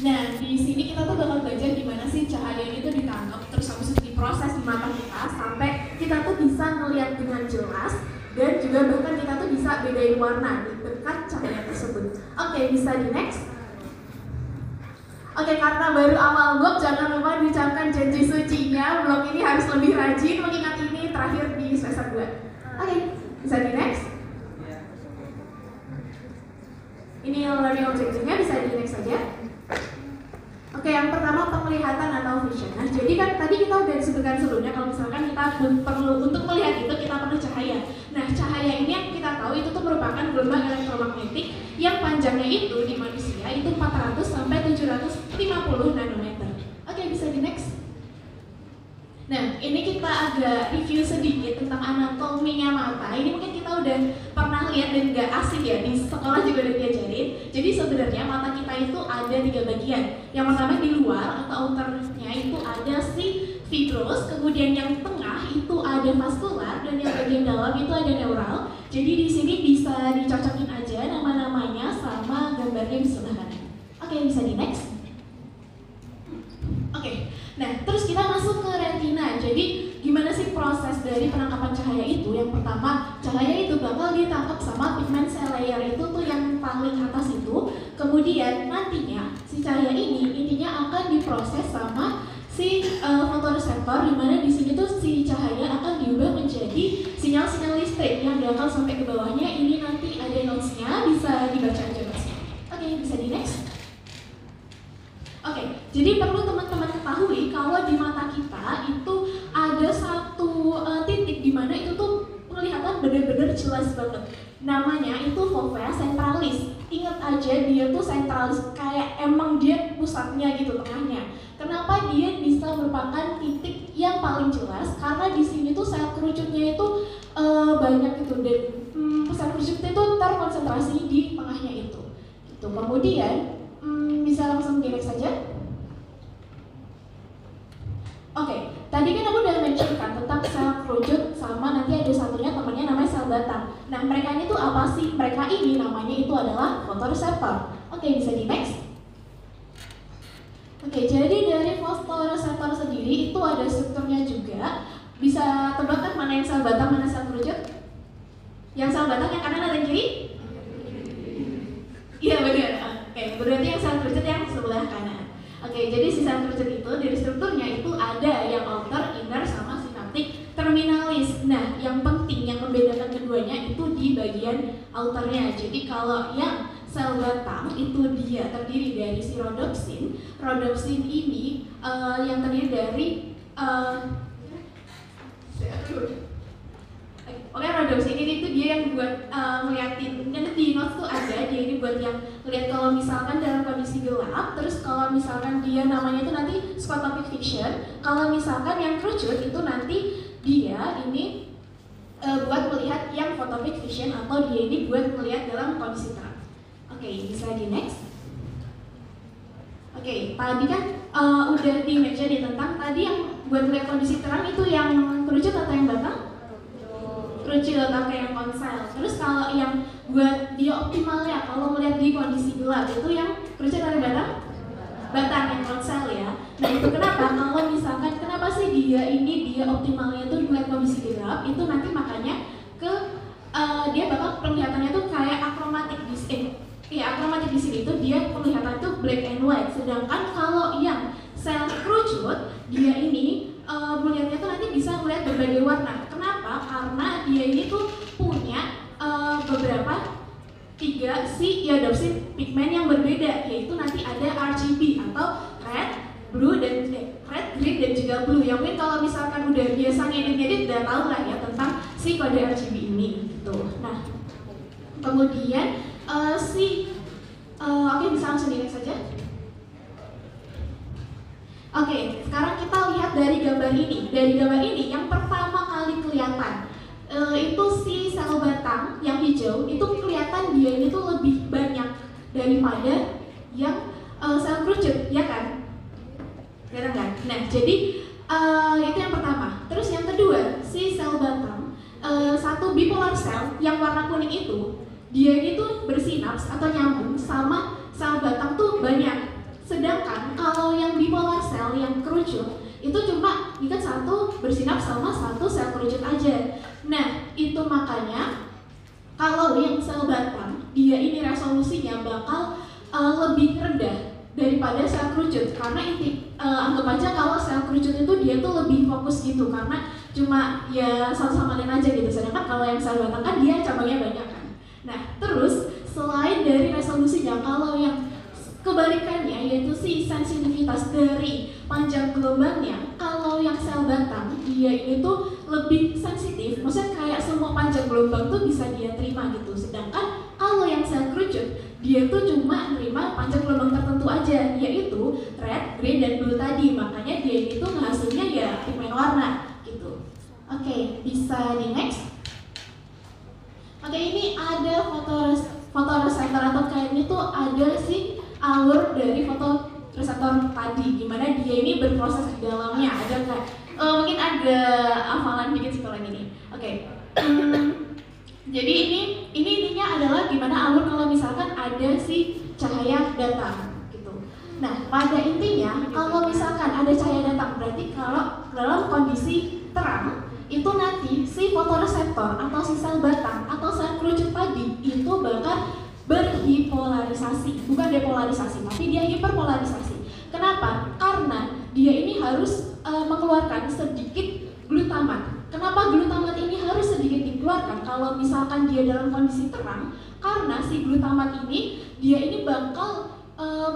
Nah, di sini kita tuh bakal belajar gimana sih cahaya itu ditangkap, terus habis itu diproses di mata kita sampai kita tuh bisa melihat dengan jelas dan juga bahkan kita tuh bisa bedain warna di dekat cahaya tersebut. Oke, bisa di next. Oke, karena baru awal blog, jangan lupa diucapkan janji sucinya. Blog ini harus lebih rajin mengingat ini terakhir di semester 2. Oke, bisa di next. Ini learning objectivenya, bisa di next saja. Oke, yang pertama penglihatan atau vision. Nah, jadi kan tadi kita udah disebutkan sebelumnya kalau misalkan kita perlu untuk melihat itu kita perlu cahaya. Nah, cahaya ini yang kita tahu itu tuh merupakan gelombang elektromagnetik yang panjangnya itu di manusia itu 400 sampai 750 nanometer. Oke, bisa di next. Nah, ini kita agak review sedikit tentang anatominya mata. Ini mungkin kita udah pernah lihat dan nggak asing ya, di sekolah juga udah diajarin. Jadi sebenarnya mata kita itu ada 3 bagian. Yang pertama di luar atau outernya itu ada si fibrous, kemudian yang tengah itu ada vascular, dan yang bagian dalam itu ada neural. Jadi di sini bisa dicocokin aja nama-namanya sama gambarnya di sebelah kanan. Oke, bisa di next. Oke, nah terus kita masuk ke retina. Jadi gimana sih proses dari penangkapan cahaya itu? Yang pertama, cahaya itu bakal ditangkap sama pigment cell layer itu tuh yang paling atas itu. Kemudian nantinya si cahaya ini intinya akan diproses sama si fotoreseptor, dimana di sini tuh si cahaya akan diubah menjadi sinyal-sinyal listrik yang bakal sampai ke bawahnya. Ini nanti ada notes-nya, bisa dibaca aja notes-nya. Oke, bisa di next. Oke, jadi perlu teman-teman ketahui kalau di mata kita itu ada satu titik di mana itu tuh penglihatan benar-benar jelas banget. Namanya itu fovea centralis. Ingat aja dia tuh centralis, kayak emang dia pusatnya gitu, tengahnya. Kenapa dia bisa merupakan titik yang paling jelas? Karena di sini tuh sel kerucutnya itu banyak gitu, dan sel kerucutnya itu terkonsentrasi di tengahnya itu. Gitu. Kemudian bisa langsung direct saja. Oke, tadi kan aku udah mentionkan tentang sel kerucut sama nanti ada satunya temannya namanya sel batang. Nah, mereka ini tuh apa sih? Mereka ini namanya itu adalah fotoreseptor. Oke, bisa di next. Oke, jadi dari fotoreseptor sendiri itu ada strukturnya juga. Bisa tebak kan mana yang sel batang, mana sel kerucut? Yang sel batang yang kanan atau yang kiri? Iya, benar. Oke, berarti yang sel kerucut yang sebelah kanan. Oke, jadi si sel kerucut itu dari strukturnya itu ada yang outer, inner, sama synaptic terminalis. Nah, yang penting yang membedakan keduanya itu di bagian outernya. Jadi kalau yang sel batang itu dia terdiri dari si rhodopsin. Rhodopsin ini yang terdiri dari Oke, rhodopsin ini tuh dia yang buat ngeliatin, kan di notes tuh ada, dia ini buat yang lihat kalau misalkan dalam kondisi gelap. Terus kalau misalkan dia namanya itu nanti scotopic vision. Kalau misalkan yang kerucut itu nanti dia ini buat melihat yang photopic vision, atau dia ini buat melihat dalam kondisi terang. Oke, bisa di next. Oke, tadi kan udah di mention tentang tadi yang buat melihat kondisi terang itu yang kerucut atau yang batang? Kerucut atau yang konsel. Terus kalau yang buat dia optimalnya kalau melihat di kondisi gelap itu yang kerucut atau batang? Batang, yang konsel ya. Nah, itu kenapa? Kalau misalkan kenapa sih dia optimalnya itu melihat kondisi gelap? Itu nanti makanya ke dia bakal penglihatannya tuh kayak akromatik di sini. Akromatik di sini tuh dia penglihatan tuh black and white. Sedangkan kalau yang sel kerucut dia ini melihatnya tuh nanti bisa melihat berbagai warna. Kenapa? Karena dia ini tuh punya beberapa 3 si iodopsin pigmen yang berbeda, yaitu nanti ada RGB atau red, blue, dan red, green, dan juga blue. Yang mungkin kalau misalkan udah biasanya edit udah tahu lah ya tentang si kode RGB ini gitu. Nah, kemudian oke, bisa langsung dilihat saja. Oke, sekarang kita lihat dari gambar ini. Dari gambar ini yang pertama kali kelihatan itu si sel batang yang hijau itu kelihatan dia ini tuh lebih banyak daripada yang sel kerucut, ya kan? Kelihatan kan? Nah, jadi itu yang pertama. Terus yang kedua, si sel batang satu bipolar sel yang warna kuning itu dia ini tuh bersinaps atau nyambung sama sel batang tuh banyak. Sedangkan muncul, itu cuma ikat satu bersinap sama satu sel kerucut aja. Nah, itu makanya kalau yang sel batang, dia ini resolusinya bakal lebih rendah daripada sel kerucut. Karena anggap aja kalau sel kerucut itu dia tuh lebih fokus gitu, karena cuma ya satu sama lain aja gitu. Sedangkan kalau yang sel batang kan dia cabangnya banyak kan. Nah, terus selain dari resolusinya, kalau yang kebalikannya yaitu si sensitivitas dari panjang gelombangnya, kalau yang sel batang dia ini tuh lebih sensitif, maksudnya kayak semua panjang gelombang tuh bisa dia terima gitu. Sedangkan kalau yang sel kerucut dia tuh cuma nerima panjang gelombang tertentu aja, yaitu red, green, dan blue tadi. Makanya dia ini tuh hasilnya ya pigmen warna gitu. Oke, bisa di next. Oke, ini ada fotoreseptor atau kayak ini tuh ada si alur dari fotoreseptor tadi, gimana dia ini berproses di dalamnya. Ada kayak mungkin ada hafalan dikit sih kalau gini. Oke. Jadi ini intinya adalah gimana alur kalau misalkan ada si cahaya datang gitu. Nah, pada intinya kalau misalkan ada cahaya datang, berarti kalau dalam kondisi terang itu nanti si fotoreseptor atau si sel batang atau sel kerucut tadi itu bakal berhipolarisasi, bukan depolarisasi, tapi dia hiperpolarisasi. Kenapa? Karena dia ini harus mengeluarkan sedikit glutamat. Kenapa glutamat ini harus sedikit dikeluarkan kalau misalkan dia dalam kondisi terang? Karena si glutamat ini dia ini bakal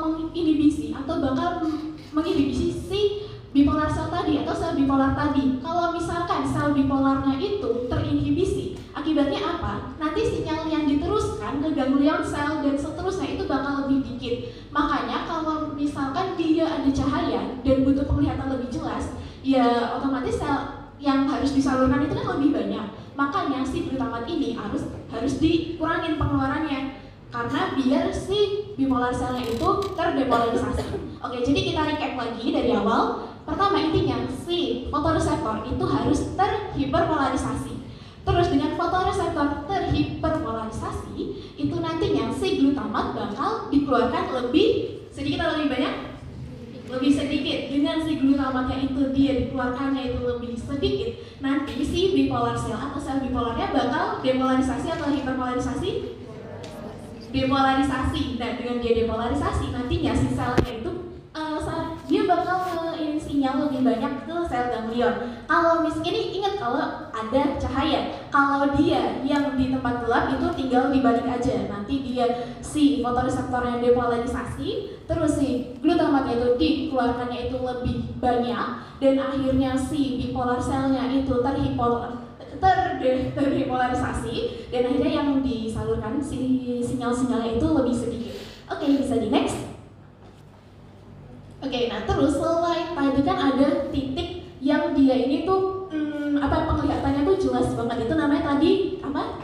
menginhibisi atau bakal menginhibisi si bipolar sel tadi atau sel bipolar tadi. Kalau misalkan sel bipolarnya itu terinhibisi, akibatnya apa? Nanti sinyal yang diteruskan ke ganglion sel dan seterusnya itu bakal lebih dikit. Makanya kalau misalkan dia ada cahaya dan butuh penglihatan lebih jelas, ya otomatis sel yang harus disalurkan itu kan lebih banyak. Makanya si glutamat ini harus dikurangin pengeluarannya, karena biar si bipolar selnya itu terdepolarisasi. Oke, jadi kita recap lagi dari awal. Pertama, intinya si fotoreseptor itu harus terhiperpolarisasi. Terus dengan fotoreseptor terhiperpolarisasi, itu nantinya si glutamat bakal dikeluarkan lebih sedikit atau lebih banyak? Lebih sedikit. Dengan si glutamatnya itu dia dikeluarkannya itu lebih sedikit, nanti si bipolar sel atau sel bipolarnya bakal depolarisasi atau hiperpolarisasi? Depolarisasi. Dan dengan dia depolarisasi, nantinya si selnya itu dia bakal sinyal lebih banyak ke sel ganglion. Kalau ini ingat kalau ada cahaya, kalau dia yang di tempat gelap itu tinggal dibalik aja. Nanti dia si fotoreseptornya depolarisasi, terus si glutamatnya itu dikeluarkannya itu lebih banyak, dan akhirnya si bipolar selnya itu terhipolarisasi, dan akhirnya yang disalurkan si sinyal-sinyalnya itu lebih sedikit. Oke, bisa di next. Oke, nah terus selain tadi kan ada titik yang dia ini tuh penglihatannya tuh jelas banget, itu namanya tadi apa?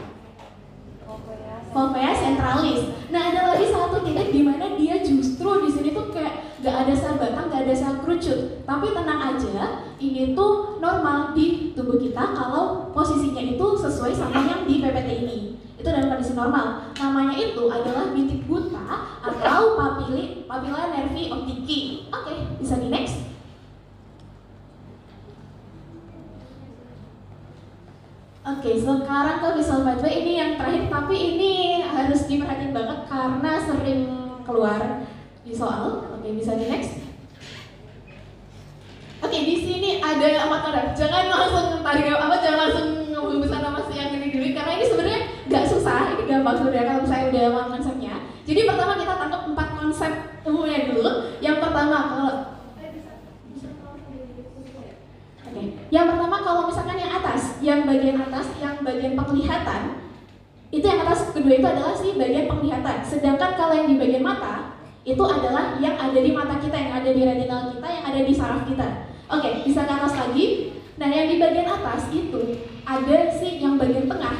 Fovea centralis. Nah, ada lagi satu titik di mana dia justru di sini tuh kayak gak ada sel batang, gak ada sel kerucut. Tapi tenang aja, ini tuh normal di tubuh kita kalau posisinya itu sesuai sama yang di PPT ini. Itu dalam kondisi normal. Namanya itu adalah bintik buta atau papilla nervi optiki. Oke, bisa di next. Oke, sekarang ke visual pathway ini yang terakhir, tapi ini harus diperhatiin banget karena sering keluar di soal. Oke, bisa di next. Oke, di sini ada amat. Jangan langsung tarik jangan langsung ngebesar sama si yang ini dulu, karena ini sebenarnya nggak susah, ini gampang sebenarnya kalau saya udah paham konsepnya. Jadi pertama kita tangkap 4 konsep umumnya dulu. Yang pertama kalau misalkan yang bagian atas, yang bagian penglihatan, itu yang atas kedua itu adalah si bagian penglihatan. Sedangkan kalau yang di bagian mata itu adalah yang ada di mata kita, yang ada di retinal kita, yang ada di saraf kita. Oke, bisa ke atas lagi. Nah, yang di bagian atas itu ada si yang bagian tengah,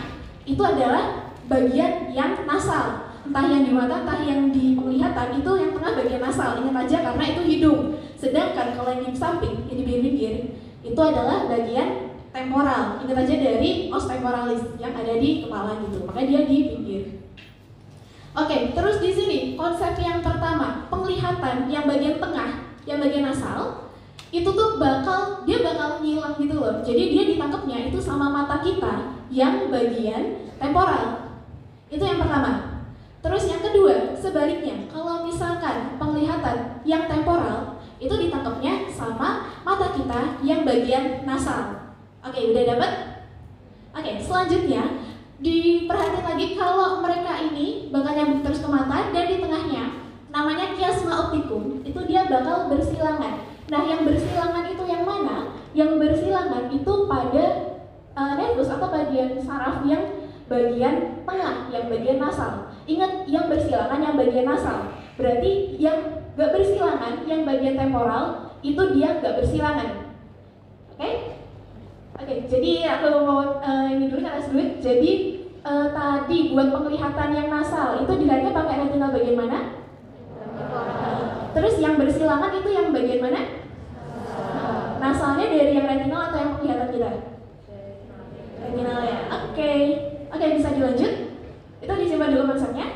itu adalah bagian yang nasal. Entah yang di mata, entah yang di penglihatan, itu yang tengah bagian nasal. Ingat aja karena itu hidung. Sedangkan kalau yang di samping, yang di pinggir, itu adalah bagian temporal. Ingat aja dari os temporalis yang ada di kepala gitu. Makanya dia di pinggir. Oke, terus di sini konsep yang pertama, penglihatan yang bagian tengah, yang bagian nasal, itu tuh dia bakal ngilang gitu loh. Jadi dia ditangkapnya itu sama mata kita yang bagian temporal. Itu yang pertama. Terus yang kedua, sebaliknya, kalau misalkan penglihatan yang temporal itu ditangkapnya sama mata kita yang bagian nasal. Oke, udah dapat? Oke, selanjutnya diperhatikan lagi kalau mereka ini bakal nyambung terus ke mata dan di tengahnya namanya chiasma opticum, itu dia bakal bersilangan. Nah, yang bersilangan itu yang mana? Yang bersilangan itu pada nervus atau bagian saraf yang bagian tengah, yang bagian nasal. Ingat, yang bersilangan yang bagian nasal. Berarti yang gak bersilangan, yang bagian temporal, itu dia gak bersilangan. Oke? Oke, jadi aku mau ini dulu kan dulu. Jadi tadi buat penglihatan yang nasal itu dilihatnya pakai retina bagian mana? Terus yang bersilangan itu yang bagian mana? Nasalnya dari yang retinal atau yang penglihatan kita? Retinal ya. Oke, bisa dilanjut. Itu disimpan dulu konsepnya.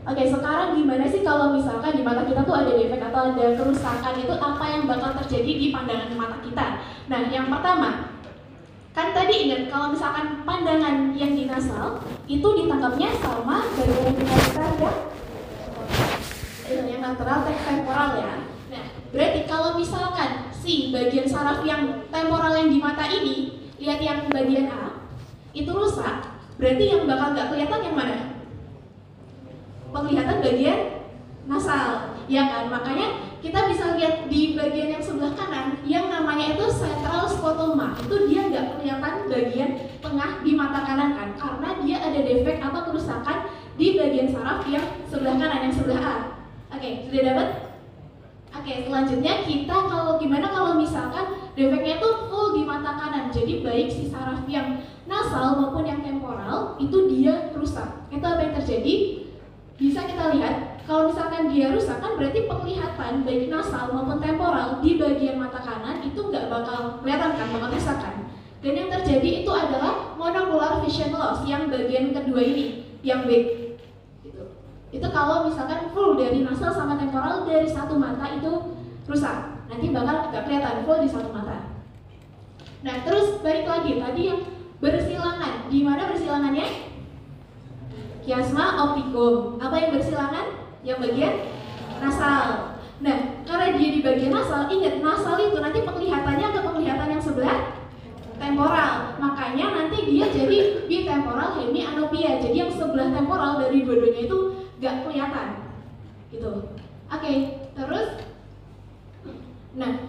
Oke, sekarang gimana sih kalau misalkan di mata kita tuh ada defek atau ada kerusakan, itu apa yang bakal terjadi di pandangan mata kita? Nah, yang pertama, kan tadi ingat kalau misalkan pandangan yang di nasal itu ditangkapnya sama bagian retina yang lateral temporal ya. Nah, berarti kalau misalkan si bagian saraf yang temporal yang di mata ini, lihat yang bagian A, itu rusak, berarti yang bakal nggak kelihatan yang mana? Penglihatan bagian nasal, ya kan? Makanya kita bisa lihat di bagian yang sebelah kanan yang namanya itu central scotoma. Itu dia nggak kelihatan bagian tengah di mata kanan kan, karena dia ada defek atau kerusakan di bagian saraf yang sebelah kanan, yang sebelah A. Oke, sudah dapat? Oke, selanjutnya kita gimana kalau misalkan defeknya itu full di mata kanan, jadi baik si saraf yang nasal maupun yang temporal itu dia rusak. Itu apa yang terjadi? Bisa kita lihat, kalau misalkan dia rusak kan berarti penglihatan baik nasal maupun temporal di bagian mata kanan itu nggak bakal kelihatan kan, bakal rusak kan. Dan yang terjadi itu adalah monocular vision loss yang bagian kedua ini, yang B. Itu kalau misalkan full dari nasal sama temporal dari satu mata itu rusak, nanti bakal nggak kelihatan full di satu mata. Nah, terus balik lagi tadi yang bersilangan, di mana bersilangannya? Chiasma opticum. Apa yang bersilangan? Yang bagian nasal. Nah, karena dia di bagian nasal, ingat nasal itu nanti penglihatannya ke penglihatan yang sebelah temporal. Makanya nanti dia jadi bitemporal hemianopia. Jadi yang sebelah temporal dari dua-duanya itu gak kelihatan. Gitu. Oke, terus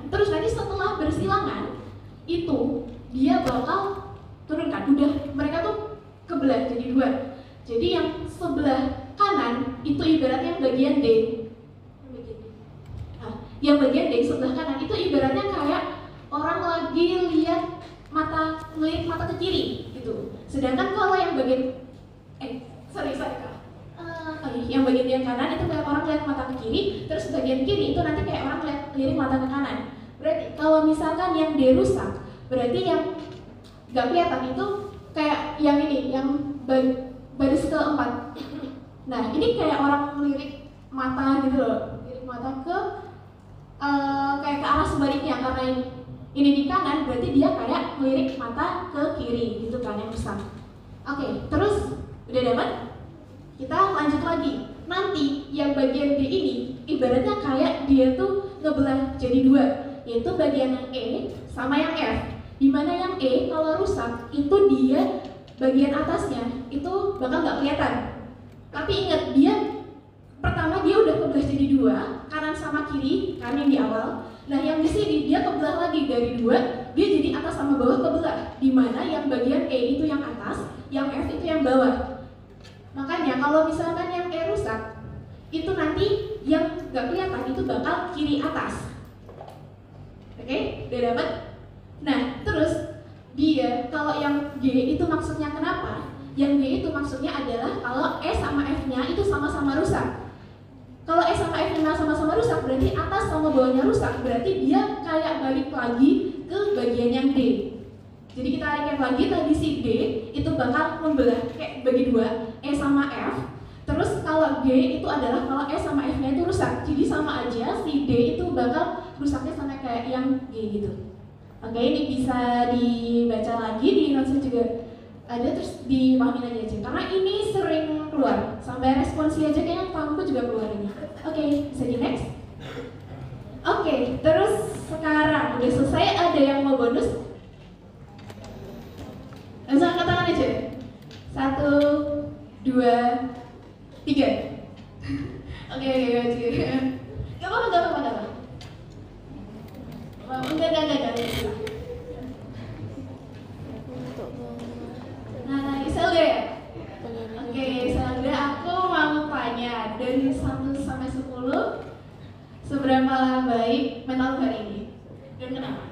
terus nanti setelah bersilangan itu dia bakal turunkan. Udah mereka tuh kebelah jadi dua. Jadi yang sebelah kanan itu ibaratnya yang bagian D. Yang bagian D sebelah kanan itu ibaratnya kayak orang lagi ngelihat mata ke kiri gitu. Sedangkan kalau yang bagian yang bagian kanan itu kayak orang lihat mata ke kiri, terus bagian kiri itu nanti kayak orang lirik mata ke kanan. Berarti kalau misalkan yang D rusak, berarti yang nggak kelihatan itu kayak yang ini, yang baris keempat. Nah, ini kayak orang melirik mata gitu loh, lirik mata ke kayak ke arah sebaliknya, karena ini di kanan, berarti dia kayak melirik mata ke kiri gitu kan, yang rusak. Oke, terus udah dapat? Kita lanjut lagi. Nanti yang bagian D ini ibaratnya kayak dia tuh ngebelah jadi dua, yaitu bagian yang E sama yang F. Dimana yang E kalau rusak itu dia bagian atasnya itu bakal nggak kelihatan. Tapi ingat, dia pertama dia udah kebelah jadi dua, kanan sama kiri kan yang di awal. Nah, yang di sini dia kebelah lagi dari dua, dia jadi atas sama bawah kebelah. Dimana yang bagian E itu yang atas, yang F itu yang bawah. Makanya kalau misalkan yang E rusak, itu nanti yang nggak kelihatan itu bakal kiri atas. Oke, udah dapat? Nah, terus dia kalau yang G itu maksudnya kenapa? Yang G itu maksudnya adalah kalau E sama F-nya itu sama-sama rusak. Kalau E sama F-nya sama-sama rusak, berarti atas sama bawahnya rusak, berarti dia kayak balik lagi ke bagian yang D. Jadi kita recap lagi, tadi si D itu bakal membelah kayak bagi dua, E sama F. Terus kalau G itu adalah kalau S sama F-nya itu rusak. Jadi sama aja si D itu bakal rusaknya sama kayak yang G gitu. Oke, ini bisa dibaca lagi di notes juga ada, terus dipahamin aja. Karena ini sering keluar, sampai responsi aja kayaknya kamu juga keluar ini. Oke, bisa di next. Oke, terus sekarang udah selesai, ada yang mau bonus? Langsung angkat tangan aja. 1, 2, 3. Oke, gak apa-apa. Enggak. Nah, Iselda ya? Oke, Iselda, aku mau tanya dari 1 sampai 10, seberapa baik mental hari ini? Dan kenapa?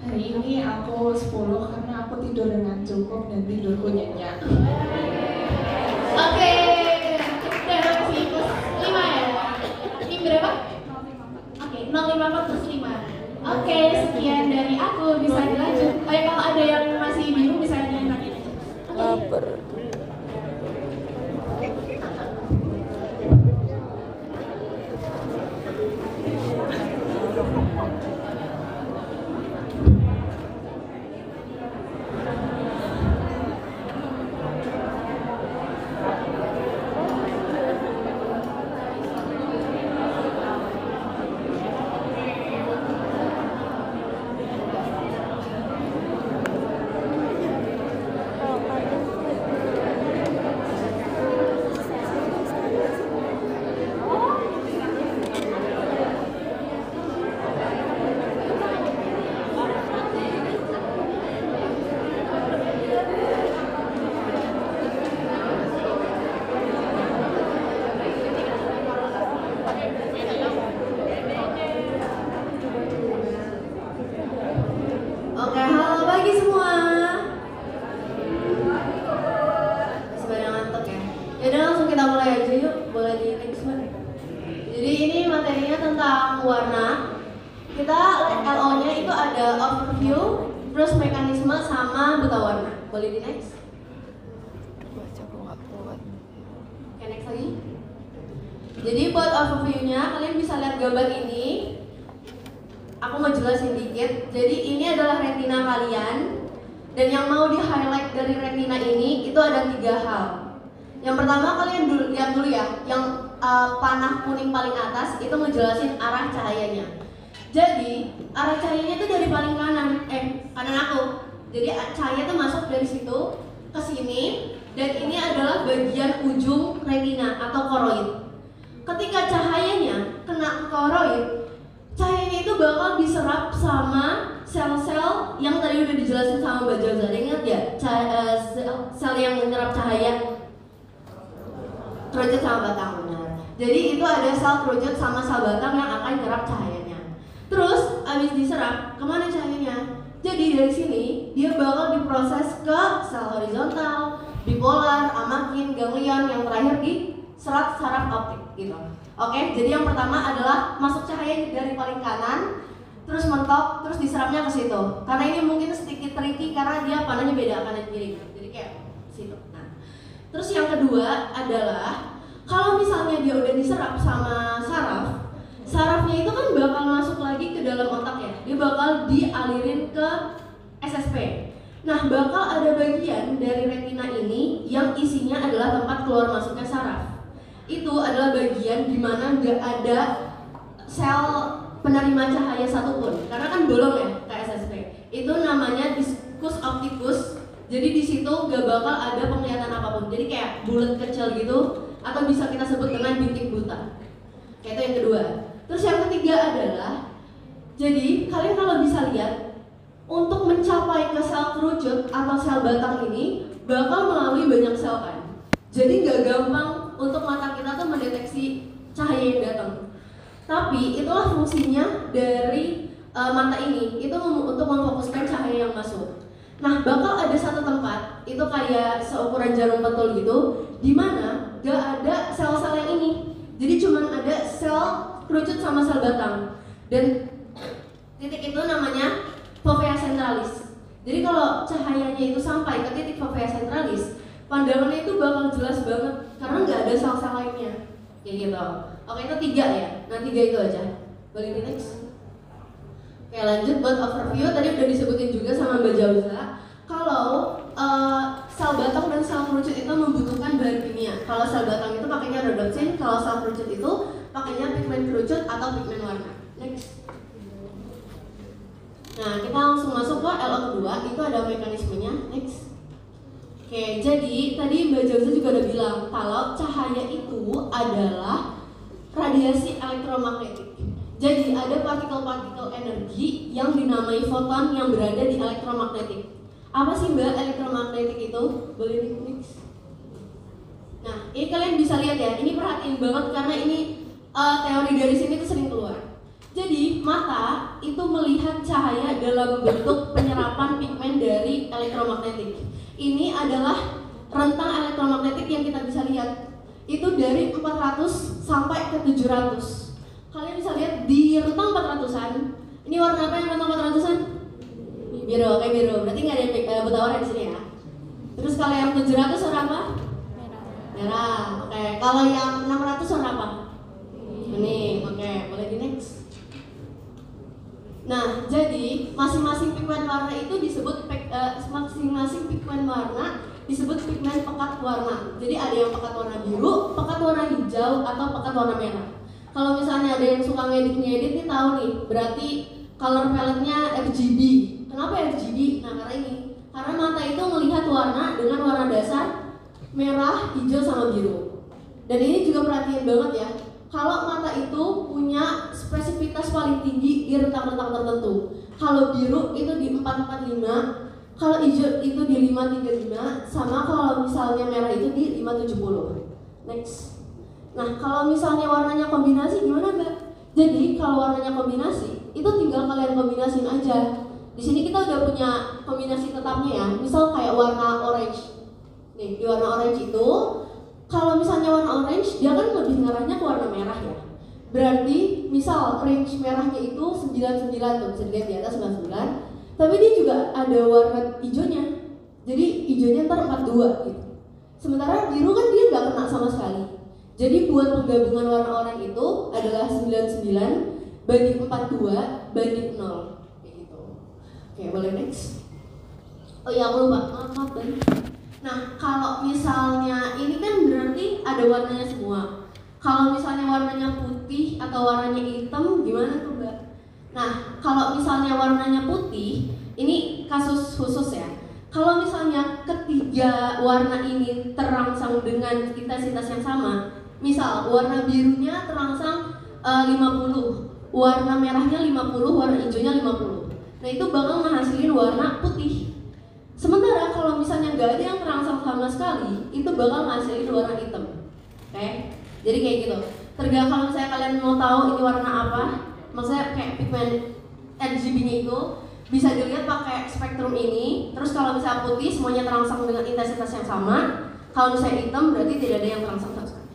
Hari ini aku 10 karena aku tidur dengan cukup dan tidurku nyenyak. Oke, udah masih plus 5 ya? Ini berapa? Oke, 054 plus 5. Oke, sekian dari aku, bisa dilanjut. Kalau ada yang masih bingung bisa ditanya aja. Lapar. Oke, halo pagi semua. Masih pada ngantuk ya? Yaudah langsung kita mulai aja yuk. Boleh di next one. Jadi ini materinya tentang warna. Kita LO-nya itu ada overview, terus mekanisme sama buta warna. Boleh di next? Oke, next lagi. Jadi buat overview-nya kalian bisa lihat gambar ini. Aku mau jelasin dikit. Jadi ini adalah retina kalian, dan yang mau di highlight dari retina ini itu ada 3 hal. Yang pertama kalian lihat dulu ya, yang panah kuning paling atas itu ngejelasin arah cahayanya. Jadi arah cahayanya itu dari paling kanan, kanan aku. Jadi cahaya itu masuk dari situ ke sini, dan ini adalah bagian ujung retina atau koroid. Ketika cahayanya kena ke koroid, cahayanya itu bakal diserap sama sel-sel yang tadi udah dijelasin sama Mbak Joza. Ingat ya, sel yang menyerap cahaya, kerucut sama batang, benar. Jadi itu ada sel kerucut sama sel batang yang akan menyerap cahayanya. Terus abis diserap, kemana cahayanya? Jadi dari sini dia bakal diproses ke sel horizontal, bipolar, amakin, ganglion, yang terakhir di serat saraf optik gitu. Oke, jadi yang pertama adalah masuk cahaya dari paling kanan, terus mentok, terus diserapnya ke situ. Karena ini mungkin sedikit tricky karena dia panahnya beda kanan kiri. Jadi kayak situ. Nah, terus yang kedua adalah kalau misalnya dia udah diserap sama saraf, sarafnya itu kan bakal masuk lagi ke dalam otak ya. Dia bakal dialirin ke SSP. Nah, bakal ada bagian dari retina ini yang isinya adalah tempat keluar masuknya saraf. Itu adalah bagian dimana nggak ada sel penerima cahaya satupun, karena kan bolong ya ke SSP. Itu namanya diskus optikus. Jadi di situ nggak bakal ada penglihatan apapun. Jadi kayak bulat kecil gitu, atau bisa kita sebut dengan bintik buta. Kayak itu yang kedua. Terus yang ketiga adalah, jadi kalian kalau bisa lihat, untuk mencapai ke sel kerucut atau sel batang ini bakal melalui banyak sel kan. Jadi nggak gampang untuk mata kita tuh mendeteksi cahaya yang datang. Tapi itulah fungsinya dari mata ini, itu untuk memfokuskan cahaya yang masuk. Nah, bakal ada satu tempat, itu kayak seukuran jarum pentul gitu, di mana gak ada sel-sel yang ini. Jadi cuman ada sel kerucut sama sel batang. Dan titik itu namanya fovea centralis. Jadi kalau cahayanya itu sampai ke titik fovea centralis, pandangannya itu bakal jelas banget karena nggak ada sel-sel lainnya kayak gitu. Oke, itu 3 ya. Nah 3 itu aja. Boleh di next. Oke, lanjut buat overview. Tadi udah disebutin juga sama Mbak Jauza kalau sel batang dan sel kerucut itu membutuhkan bahan kimia. Kalau sel batang itu pakainya rhodopsin, kalau sel kerucut itu pakainya pigmen kerucut atau pigmen warna. Next. Nah, kita langsung masuk ke LO kedua, itu ada mekanismenya. Next. Oke, jadi tadi Mbak Jauza juga udah bilang kalau cahaya itu adalah radiasi elektromagnetik. Jadi ada partikel-partikel energi yang dinamai foton yang berada di elektromagnetik. Apa sih Mbak elektromagnetik itu? Boleh di next. Nah, ini kalian bisa lihat ya, ini perhatiin banget karena ini teori dari sini tuh sering keluar. Jadi mata itu melihat cahaya dalam bentuk penyerapan pigmen dari elektromagnetik. Ini adalah rentang elektromagnetik yang kita bisa lihat. Itu dari 400 sampai ke 700. Kalian bisa lihat di rentang 400-an. Ini warna apa yang rentang 400-an? Biru, oke biru. Berarti nggak ada buta warna di sini ya. Terus kalau yang 700 warna apa? Merah. Oke. Kalau yang 600 warna apa? Ini. Oke, boleh di next. Nah, jadi masing-masing pigmen warna itu disebut masing-masing pigmen warna disebut pigmen pekat warna. Jadi ada yang pekat warna biru, pekat warna hijau, atau pekat warna merah. Kalau misalnya ada yang suka ngedit nih tahu nih, berarti color palette-nya RGB. Kenapa RGB? Nah, karena ini. Karena mata itu melihat warna dengan warna dasar merah, hijau, sama biru. Dan ini juga perhatiin banget ya. Kalau mata itu punya spesifitas paling tinggi di rentang-rentang tertentu. Kalau biru itu di 445, kalau hijau itu di 535, sama kalau misalnya merah itu di 570. Next. Nah, kalau misalnya warnanya kombinasi gimana, Mbak? Jadi kalau warnanya kombinasi, itu tinggal kalian kombinasiin aja. Di sini kita udah punya kombinasi tetapnya ya. Misal kayak warna orange. Nih, di warna orange itu kalau misalnya warna orange, dia kan lebih ngarahnya ke warna merah ya. Berarti, misal range merahnya itu 99 tuh, bisa dilihat di atas 99. Tapi dia juga ada warna hijaunya. Jadi hijaunya ntar 42 gitu. Sementara biru kan dia nggak kena sama sekali. Jadi buat penggabungan warna oranye itu adalah 99 banding 42 banding 0 kayak gitu. Oke, boleh next. Oh iya, aku lupa. Maaf tadi. Nah, kalau misalnya ini kan berarti ada warnanya semua. Kalau misalnya warnanya putih atau warnanya hitam, gimana tuh, Mbak? Nah, kalau misalnya warnanya putih, ini kasus khusus ya. Kalau misalnya ketiga warna ini terangsang dengan intensitas yang sama, misal warna birunya terangsang 50, warna merahnya 50, warna hijaunya 50. Nah, itu bakal menghasilkan warna putih. Sementara kalau misalnya nggak ada yang terangsang sama sekali, itu bakal ngasilin warna hitam. Oke? Jadi kayak gitu. Tergantung kalau misalnya kalian mau tahu ini warna apa, maksudnya kayak pigmen RGB-nya itu bisa dilihat pakai spektrum ini. Terus kalau misalnya putih semuanya terangsang dengan intensitas yang sama. Kalau misalnya hitam berarti tidak ada yang terangsang sama sekali.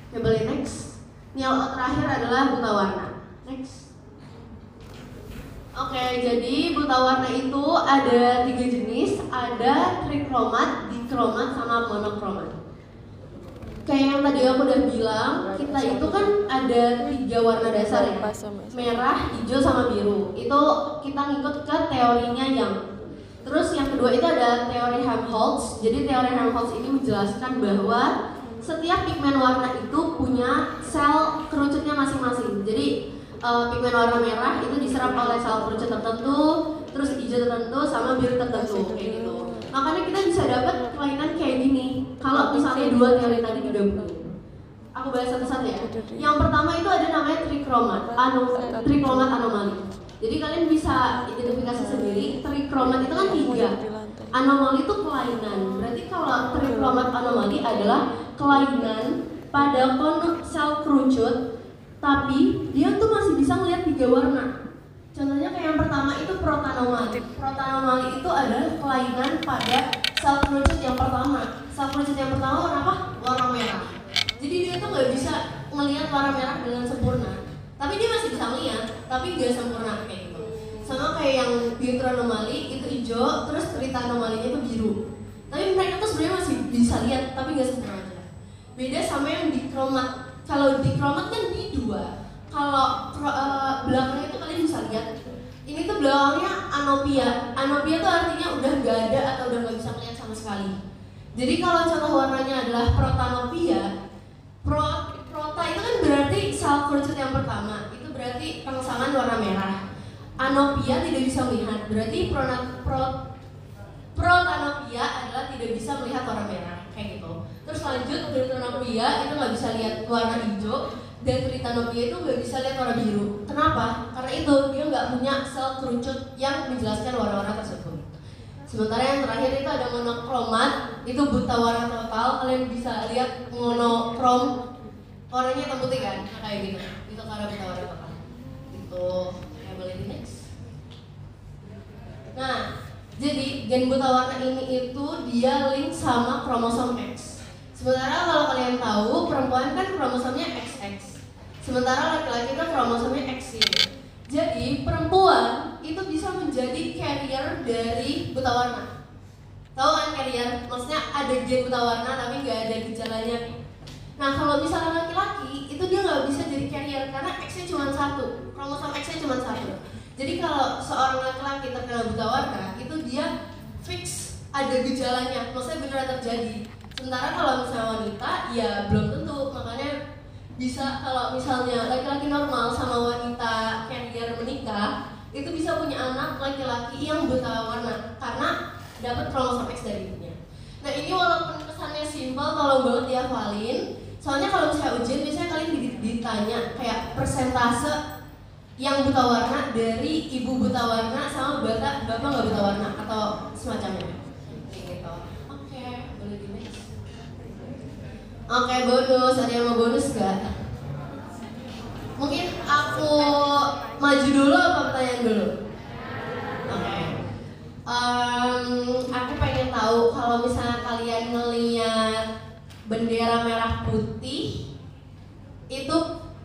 Oke, boleh next. Yang terakhir adalah buta warna. Next. Oke, jadi buta warna itu ada 3 jenis, ada trikromat, dikromat, sama monokromat. Kayak yang tadi aku udah bilang, kita itu kan ada 3 warna dasar ya, merah, hijau, sama biru. Itu kita ngikut ke teorinya yang. Terus yang kedua itu ada teori Helmholtz. Jadi teori Helmholtz ini menjelaskan bahwa setiap pigmen warna itu punya sel kerucutnya masing-masing. Jadi pigmen warna merah itu diserap oleh sel kerucut tertentu, terus hijau tertentu, sama biru tertentu, kayak gitu. Makanya kita bisa dapat kelainan kayak gini. Kalau misalnya 2 teori tadi digabung. Aku bahas satu-satu ya. Yang pertama itu ada namanya trikromat anomali. Jadi kalian bisa identifikasi sendiri. Trikromat itu kan 3. Anomali itu kelainan. Berarti kalau trikromat anomali adalah kelainan pada sel kerucut, tapi dia tuh masih bisa melihat 3 warna. Contohnya kayak yang pertama itu protanomali. Protanomali itu adalah kelainan pada sel kerucut yang pertama. Sel kerucut yang pertama warna apa? Warna merah. Jadi dia tuh nggak bisa ngelihat warna merah dengan sempurna. Tapi dia masih bisa melihat, tapi nggak sempurna kayak gitu. Sama kayak yang deuteranomali itu hijau, terus tritanomalinya itu biru. tapi mereka tuh sebenarnya masih bisa lihat tapi nggak sempurna aja. Beda sama yang dikromat. Kalau dikromat kan di dua. Kalau belakangnya itu kalian bisa lihat. Ini tuh belakangnya anopia. Anopia tuh artinya udah nggak ada atau udah nggak bisa melihat sama sekali. Jadi kalau contoh warnanya adalah protanopia, prota itu kan berarti sel kerucut yang pertama. Itu berarti rangsangan warna merah. Anopia tidak bisa melihat, berarti protanopia adalah tidak bisa melihat warna merah, kayak gitu. Terus lanjut, tritanopia itu nggak bisa lihat warna hijau, dan tritanopia itu nggak bisa lihat warna biru. Kenapa? Karena itu dia nggak punya sel kerucut yang menjelaskan warna-warna tersebut. Sementara yang terakhir itu ada monokromat, itu buta warna total. Kalian bisa lihat monokrom, warnanya hitam putih kan, kayak gitu. Itu karena buta warna total. Itu ya boleh di next. Nah, jadi gen buta warna ini itu dia link sama kromosom X. Sementara kalau kalian tahu perempuan kan kromosomnya XX. Sementara laki-laki itu kromosomnya X ini. Jadi perempuan itu bisa menjadi carrier dari buta warna. Tahu kan carrier? Maksudnya ada gen buta warna tapi nggak ada gejalanya. Nah kalau misalnya laki-laki itu dia nggak bisa jadi carrier karena X-nya cuma satu, kromosom X-nya cuma satu. Jadi kalau seorang laki-laki terkena buta warna itu dia fix ada gejalanya, maksudnya benar terjadi. Sementara kalau misalnya wanita ya belum tentu, makanya bisa kalau misalnya laki-laki normal sama wanita carrier menikah itu bisa punya anak laki-laki yang buta warna karena dapat kromosom X dari ibunya. Nah ini walaupun kesannya simpel, tolong banget dihafalin. Soalnya kalau misalnya ujian biasanya kalian ditanya kayak persentase yang buta warna dari ibu buta warna sama bapak nggak buta warna atau semacamnya. Gitu. Oke, boleh di next. Oke, bonus. Ada yang mau bonus gak? Mungkin aku maju dulu apa pertanyaan dulu? Oke. Aku pengen tahu kalau misalnya kalian ngeliat bendera merah putih itu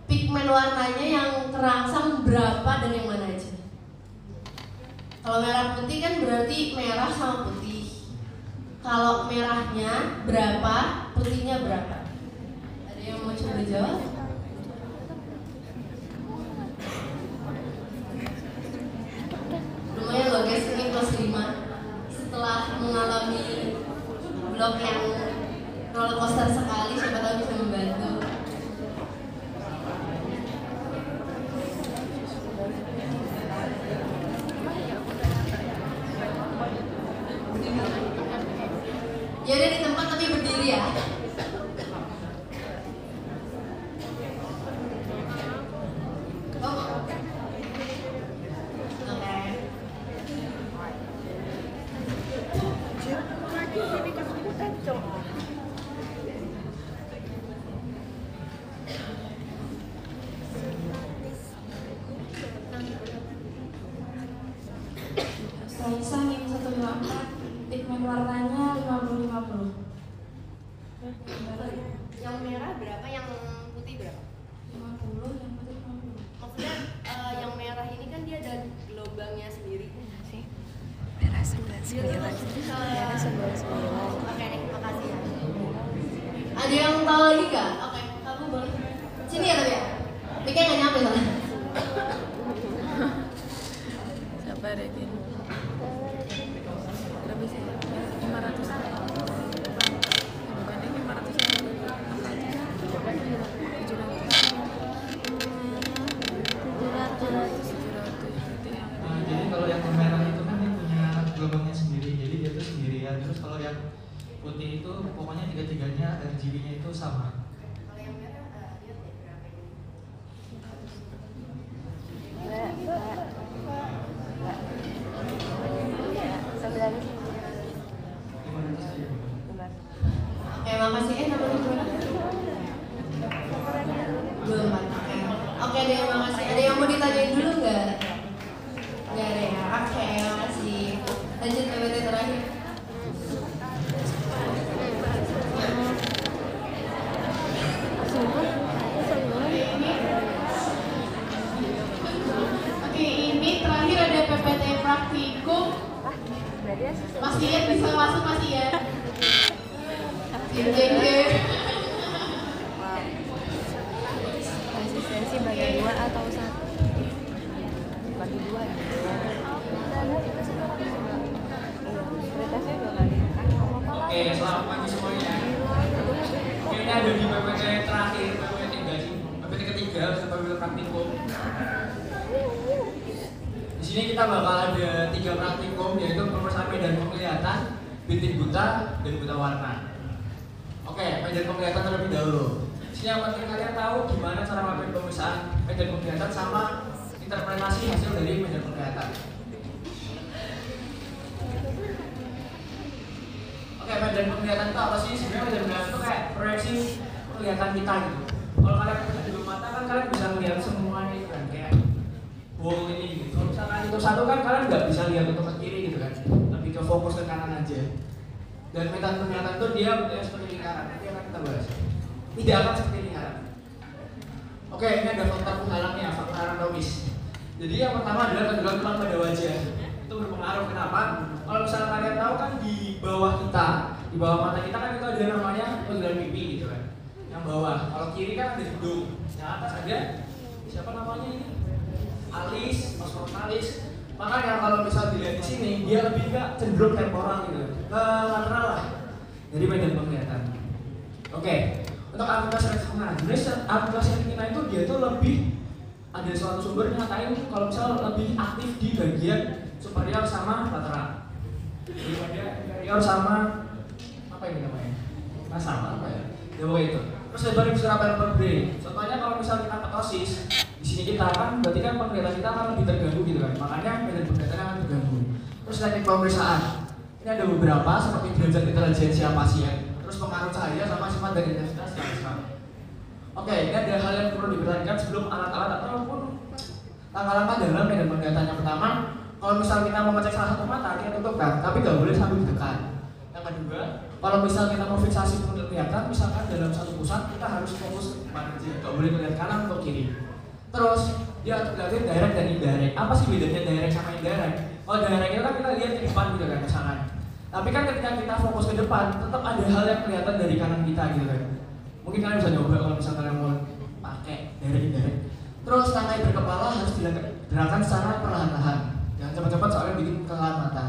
pigmen warnanya yang terangsang berapa dan yang mana aja? Kalau merah putih kan berarti merah sama putih. Kalau merahnya berapa, putihnya berapa? Ada yang mau coba jawab? Lumayan loh guys, ini plus 5. Setelah mengalami blok yang roller coaster sekali, siapa tahu bisa membantu. Ya udah di tempat tapi berdiri ya. Oh. Oke. Raisa yang 154, pigmen warnanya 50-50. Yang merah berapa, yang putih berapa? 50, yang putih 50. Maksudnya yang merah ini kan dia ada gelombangnya sendiri. Merah 99. Merah 99. Oke deh, makasih ya. Ada yang tahu lagi gak? Oke, kamu boleh. Sini ya tapi ya. Pikir nggak nyampe soalnya. Sabar ya, Kin. Berapa sih? 500. Bukannya 500. 700. Jadi kalau yang merah itu kan dia punya gelombangnya sendiri, jadi dia tuh sendirian. Terus kalau yang putih itu pokoknya tiga-tiganya RGB-nya itu sama. Kalau yang merah, lihat deh berapa ini. Oke, makasih. Namanya gimana? Belum, oke. Oke deh, makasih. Ada yang mau ditanyain dulu nggak? Nggak ada ya? Oke, makasih. Lanjut PPT terakhir. Oke, ini terakhir ada PPT praktikum. Masih ya, bisa masuk masih ya. jeng jeng. Konsistensi bagi 2 atau 1? Bagi 2 ya. Prioritasnya 2 kali. Oke, selamat pagi semuanya. Oke, ini ada di PPT terakhir, PPT enggak sih? PPT ketiga, PPT praktikum. Di sini kita bakal ada 3 praktikum, yaitu pemeriksaan medan penglihatan, bintik buta, dan buta warna. Oke, medan penglihatan terlebih dahulu. Di sini yang penting kalian tahu gimana cara melakukan pemeriksaan medan penglihatan sama interpretasi hasil dari medan penglihatan. Oke, medan penglihatan itu apa sih? Sebenarnya medan penglihatan itu kayak proyeksi penglihatan kita gitu. Kalau kalian punya dua mata kan kalian bisa melihat semuanya itu kan, kayak wall ini gitu. Kalau misalkan itu satu kan kalian nggak bisa lihat untuk ke kiri gitu kan, lebih ke fokus ke kanan aja. Dan medan penglihatan itu dia bentuknya seperti lingkaran. Nanti akan kita bahas. Tidak akan seperti lingkaran. Oke, ini ada faktor penghalangnya, faktor anatomis. Jadi yang pertama adalah kegedean tulang pada wajah. Itu berpengaruh. Kenapa? Kalau misalnya kalian tahu kan di bawah kita, di bawah mata kita kan itu ada namanya kegedean pipi gitu kan. Yang bawah. Kalau kiri kan ada hidung. Yang atas ada siapa namanya ini? Alis, alis. Makanya kalau misal dilihat di sini dia lebih nggak cenderung temporal gitu, ke lateral lah. Jadi medan penglihatan. Oke. Untuk aktivitas retina, sebenarnya aktivitas retina itu dia tuh lebih ada suatu sumber yang ngatain kalau misal lebih aktif di bagian superior sama lateral. Jadi inferior sama apa ini namanya? Nah sama apa ya? Dewa itu. Terus lebar visceral vertebrae. Contohnya kalau misal kita ptosis, di sini kita kan berarti kan penglihatan kita akan lebih terganggu gitu kan. Makanya medan penglihatan akan terganggu. Terus teknik pemeriksaan. Ini ada beberapa seperti derajat intelijensia pasien, terus pengaruh cahaya sama sifat dan intensitas yang sama. Oke, ini ada hal yang perlu diperhatikan sebelum alat-alat ataupun langkah-langkah dalam medan penglihatan. Yang pertama, kalau misal kita mau ngecek salah satu mata, kita tutupkan, tapi nggak boleh sambil ditekan. Yang kedua, kalau misal kita mau fiksasi penglihatan, misalkan dalam satu pusat, kita harus fokus ke depan aja, nggak boleh melihat kanan atau kiri. Terus, dia tergantung direct dan indirect. Apa sih bedanya direct sama indirect? Kalau direct itu kan kita lihat ke depan gitu kan, misalkan. Tapi kan ketika kita fokus ke depan, tetap ada hal yang kelihatan dari kanan kita gitu kan. Mungkin kalian bisa coba kalau misalnya kalian mau pakai direct. Terus tangan berkepala harus digerakkan secara perlahan-lahan. Jangan cepat-cepat soalnya bikin kelelahan mata.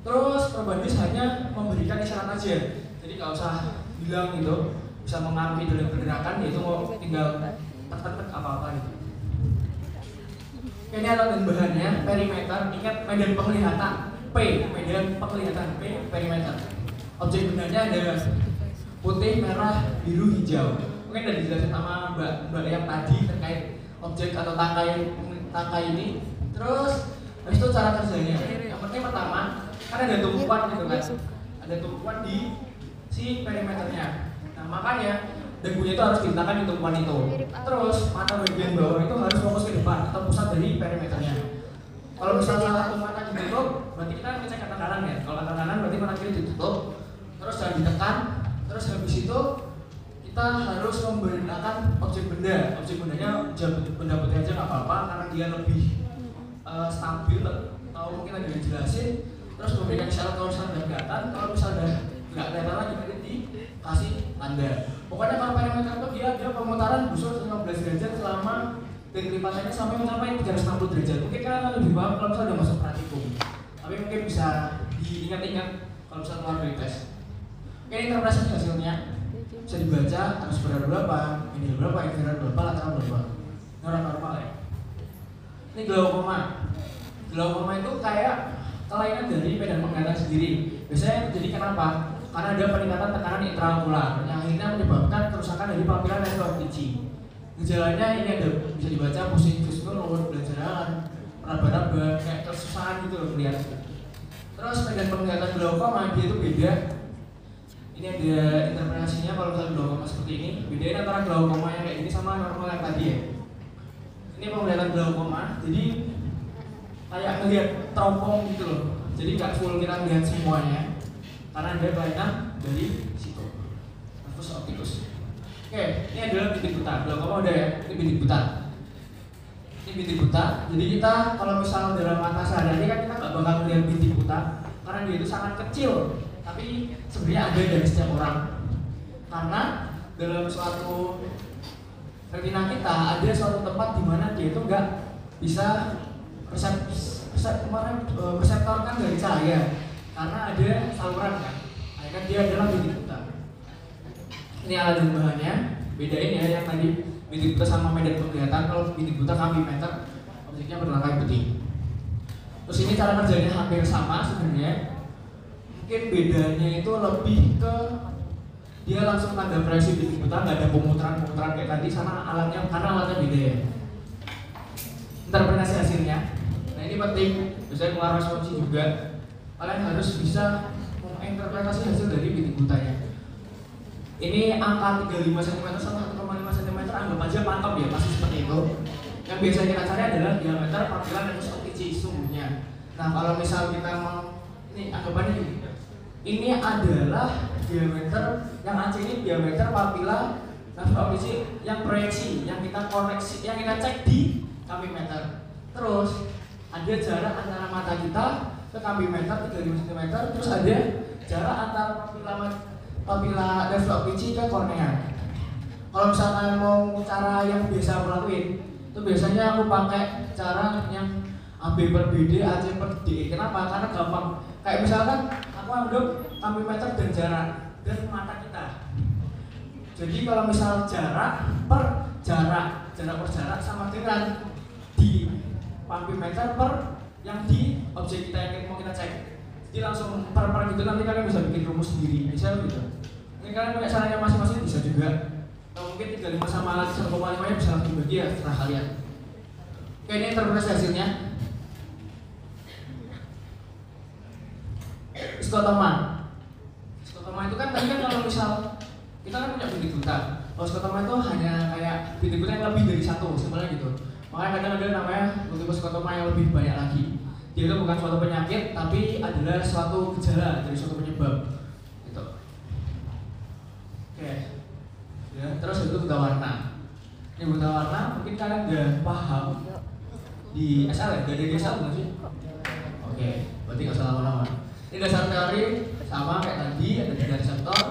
Terus probandis hanya memberikan isyarat aja. Jadi nggak usah bilang gitu, bisa mengambil dalam pergerakan, yaitu mau tinggal tek apa-apa gitu. Ini alat dan bahannya, perimeter, ingat medan penglihatan. P, medan penglihatan, P, perimeter. Objek bendanya ada putih, merah, biru, hijau. Mungkin udah dijelasin sama mbak yang tadi terkait objek atau tangkai ini. Terus habis itu cara kerjanya. Yang penting pertama, kan ada tumpuan gitu kan. Ada tumpuan di si perimeternya. Nah makanya dagunya itu harus diletakkan di tumpuan itu. Terus mata bagian bawah itu harus fokus ke depan atau pusat dari perimeternya. Kalau misalnya satu mata ditutup, berarti kita ngecek kata kanan ya. Kalau kata kanan berarti mata kiri ditutup. Terus jangan ditekan. Terus habis itu kita harus membedakan objek benda. Objek bendanya benda putih aja nggak apa-apa karena dia lebih stabil. Atau mungkin ada yang jelasin. Terus memberikan isyarat kalau misalnya udah kelihatan. Kalau misalnya nggak kelihatan lagi berarti dikasih tanda. Pokoknya kalau perimeter itu dia ada pemutaran busur 15 derajat selama dan kelipatannya sampai mencapai 360 derajat. Mungkin kalian lebih paham kalau misalnya udah masuk praktikum. Tapi mungkin bisa diingat-ingat kalau misalnya keluar dari tes. Oke, interpretasi hasilnya bisa dibaca harus berat berapa, ini berapa, inferior berapa, lateral berapa. Normal ya. Ini glaukoma. Glaukoma itu kayak kelainan dari medan penglihatan sendiri. Biasanya terjadi kenapa? Karena ada peningkatan tekanan intraokular yang akhirnya menyebabkan kerusakan dari papilan retinopathy. Gejalanya ini ada bisa dibaca pusing visual, luar belajaran, meraba-raba, kayak kesusahan gitu loh melihat. Terus medan penglihatan glaukoma dia itu beda. Ini ada interpretasinya kalau misalnya glaukoma seperti ini. Bedain antara glaukoma yang kayak ini sama normal yang tadi ya. Ini penglihatan glaukoma, jadi kayak ngelihat teropong gitu loh. Jadi nggak full kita lihat semuanya, karena ada kelainan dari situ. Nervus opticus. Oke, ini adalah bintik buta. Glaukoma udah ya, ini bintik buta. Ini bintik buta. Jadi kita kalau misal dalam mata sehari-hari kan kita nggak bakal melihat bintik buta karena dia itu sangat kecil. Tapi sebenarnya ada dari setiap orang. Karena dalam suatu retina kita ada suatu tempat di mana dia itu nggak bisa reseptorkan dari cahaya karena ada saluran kan. Akhirnya dia adalah bintik buta. Ini alat dan bahannya. Bedain ya yang tadi bintik buta sama medan penglihatan. Kalau bintik buta kampimeter, objeknya berlangkai putih. Terus ini cara kerjanya hampir sama sebenarnya. Mungkin bedanya itu lebih ke dia langsung tanda proyeksi bintik buta, nggak ada pemutaran kayak tadi sama alatnya, karena alatnya beda ya. Interpretasi hasilnya. Nah ini penting, biasanya keluar resolusi juga. Kalian harus bisa menginterpretasi hasil dari bintik butanya. Ini angka 35 cm sama 1,5 cm, anggap aja mantap ya, masih seperti itu. Yang biasa kita cari adalah diameter papila lensa optici sumbernya. Nah kalau misal kita mau, ini anggapannya gini. Ini adalah diameter, yang AC ini diameter papila lensa optici yang proyeksi, yang kita koreksi, yang kita cek di kampimeter. Terus ada jarak antara mata kita ke kampimeter 35 cm, terus ada jarak antara papila lensa optici ke kornea. Kalau misalkan mau cara yang biasa aku lakuin, itu biasanya aku pakai cara yang AB per BD, AC per DE. Kenapa? Karena gampang. Kayak misalkan aku anggap kampimeter dan jarak dan mata kita. Jadi kalau misal jarak per jarak sama dengan di kampimeter per yang di objek kita yang mau kita cek. Jadi langsung per gitu, nanti kalian bisa bikin rumus sendiri. Bisa gitu. Mungkin kalian punya caranya masing-masing, bisa juga. Atau mungkin 35 sama 1,5 nya bisa langsung bagi ya, setelah kalian. Oke, ini interpretasi hasilnya. Skotoma itu kan tadi kan kalau misal kita kan punya bintik buta. Kalau skotoma itu hanya kayak bintik buta yang lebih dari satu, sebenarnya gitu. Makanya kadang ada namanya multiple skotoma yang lebih banyak lagi. Dia itu bukan suatu penyakit, tapi adalah suatu gejala dari suatu penyebab. Gitu. Oke. Ya, terus itu buta warna. Ini buta warna, mungkin kalian udah paham di SL ya, gak ada di SL nggak sih? Oke, berarti nggak usah lama-lama. Ini dasar teori sama kayak tadi, ada 3 reseptor.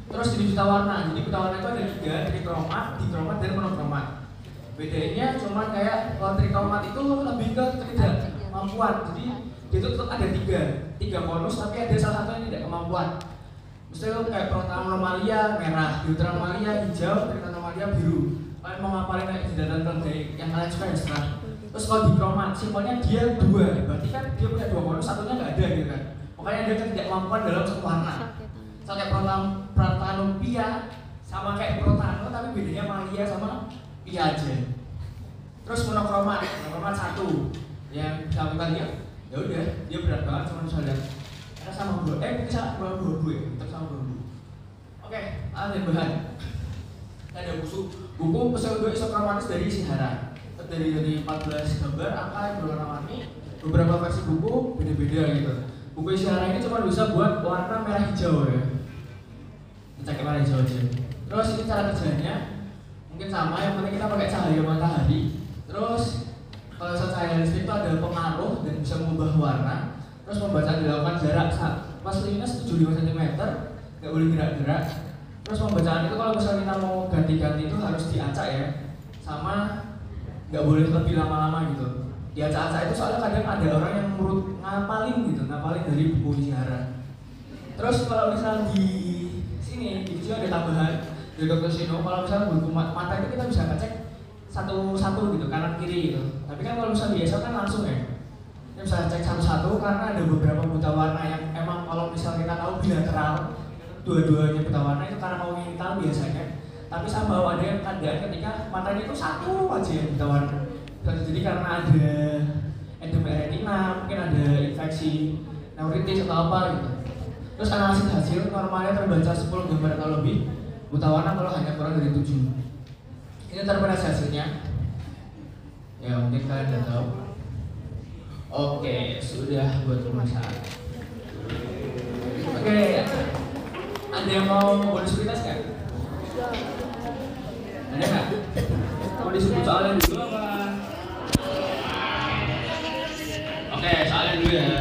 Terus jenis buta warna. Jadi buta warna itu ada 3, trikromat, dikromat, dan monokromat. Bedanya cuma kayak kalau trikromat itu lebih ke ketidakmampuan. Jadi dia itu tetap ada 3 bonus, tapi ada salah satu yang tidak kemampuan. Misalnya kayak protoanomalia merah, deuteranomalia hijau, trichoanomalia biru. Kalian mau ngapalin kayak kejadian terbaik yang kalian suka ya setelah. Terus kalau dikromat, simbolnya dia 2, berarti kan dia punya 2 bonus, satunya nggak ada gitu kan. Makanya dia kan tidak kemampuan dalam satu warna. Misalnya kayak protanopia sama kayak protano, tapi bedanya malia sama pia aja. Terus monokromat 1 yang bisa kita lihat, ya udah dia berat banget sama misalnya. Karena sama bisa dua tetap sama dua. Oke, ada bahan. Ada buku pseudo isokromatis dari Ishihara. Dari 14 gambar, angka yang berwarna-warni. Beberapa versi buku beda-beda gitu. Buku Ishihara ini cuma bisa buat warna merah hijau ya. Cek warna hijau aja. Terus ini cara kerjanya mungkin sama, yang penting kita pakai cahaya matahari. Terus kalau cahaya listrik itu ada pengaruh dan bisa mengubah warna. Terus pembacaan dilakukan jarak plus minus 75 cm, nggak boleh gerak-gerak. Terus pembacaan itu kalau misalnya kita mau ganti-ganti itu harus diacak ya, sama nggak boleh lebih lama-lama gitu. Diacak-acak itu soalnya kadang ada orang yang ngapalin dari buku Ishihara. Terus kalau misal di sini ada tambahan dari Dr. Shino, kalau misalnya buku mata itu kita bisa ngecek satu-satu gitu, kanan kiri gitu. Tapi kan kalau misalnya biasa kan langsung ya. Kita bisa cek satu-satu karena ada beberapa buta warna yang emang kalau misalnya kita tahu bilateral, dua-duanya buta warna itu karena mau ngintal biasanya. Tapi sama ada yang keadaan ketika matanya itu satu aja yang buta warna. Jadi karena ada edema retina, mungkin ada infeksi neuritis atau apa gitu. Terus analisis hasil normalnya terbaca 10 gambar atau lebih, buta warna kalau hanya kurang dari 7. Ini interpretasi hasilnya. Ya mungkin kalian udah tahu. Oke, sudah buat pemeriksaan. Oke, ada yang mau bonus kuitas nggak? Ada nggak? Mau disebut soalnya dulu apa? Oke, soalnya dulu ya.